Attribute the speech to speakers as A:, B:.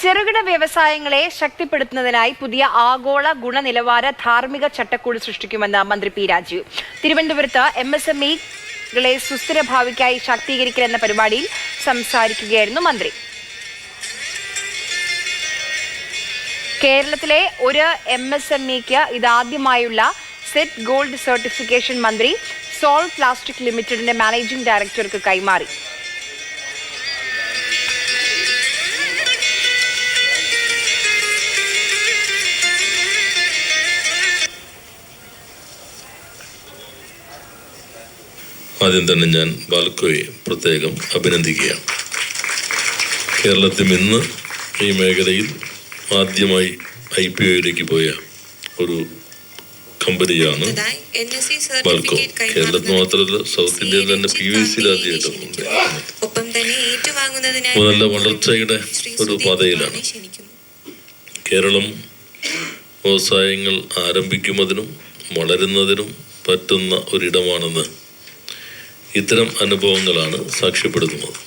A: ചെറുകിട വ്യവസായങ്ങളെ ശക്തിപ്പെടുത്തുന്നതിനായി പുതിയ ആഗോള ഗുണനിലവാര ധാർമ്മിക ചട്ടക്കൂട് സൃഷ്ടിക്കുമെന്ന് മന്ത്രി പി രാജീവ്. തിരുവനന്തപുരത്ത് MSME-കളെ സുസ്ഥിര ഭാവിക്കായി ശാക്തീകരിക്കൽ എന്ന പരിപാടിയിൽ സംസാരിക്കുകയായിരുന്നു മന്ത്രി. കേരളത്തിലെ ഒരു MSME-ക്ക് ഇതാദ്യമായുള്ള സെറ്റ് ഗോൾഡ് സർട്ടിഫിക്കേഷൻ മന്ത്രി സോൾ പ്ലാസ്റ്റിക് ലിമിറ്റഡിന്റെ മാനേജിംഗ് ഡയറക്ടർക്ക് കൈമാറി.
B: ആദ്യം തന്നെ ഞാൻ ബാൽക്കോയെ പ്രത്യേകം അഭിനന്ദിക്കുകയാണ്. കേരളത്തിൽ ഇന്ന് ഈ മേഖലയിൽ ആദ്യമായി IPO-യിലേക്ക് പോയ ഒരു കമ്പനിയാണ് ബാൽക്കോ. കേരളത്തിൽ മാത്രമല്ല, സൗത്ത് ഇന്ത്യയിൽ തന്നെ PVC ആദ്യമായിട്ടുണ്ട്. നല്ല വളർച്ചയുടെ ഒരു പാതയിലാണ്. കേരളം വ്യവസായങ്ങൾ ആരംഭിക്കുന്നതിനും വളരുന്നതിനും പറ്റുന്ന ഒരിടമാണെന്ന് ഇത്തരം അനുഭവങ്ങളാണ് സാക്ഷ്യപ്പെടുത്തുന്നത്.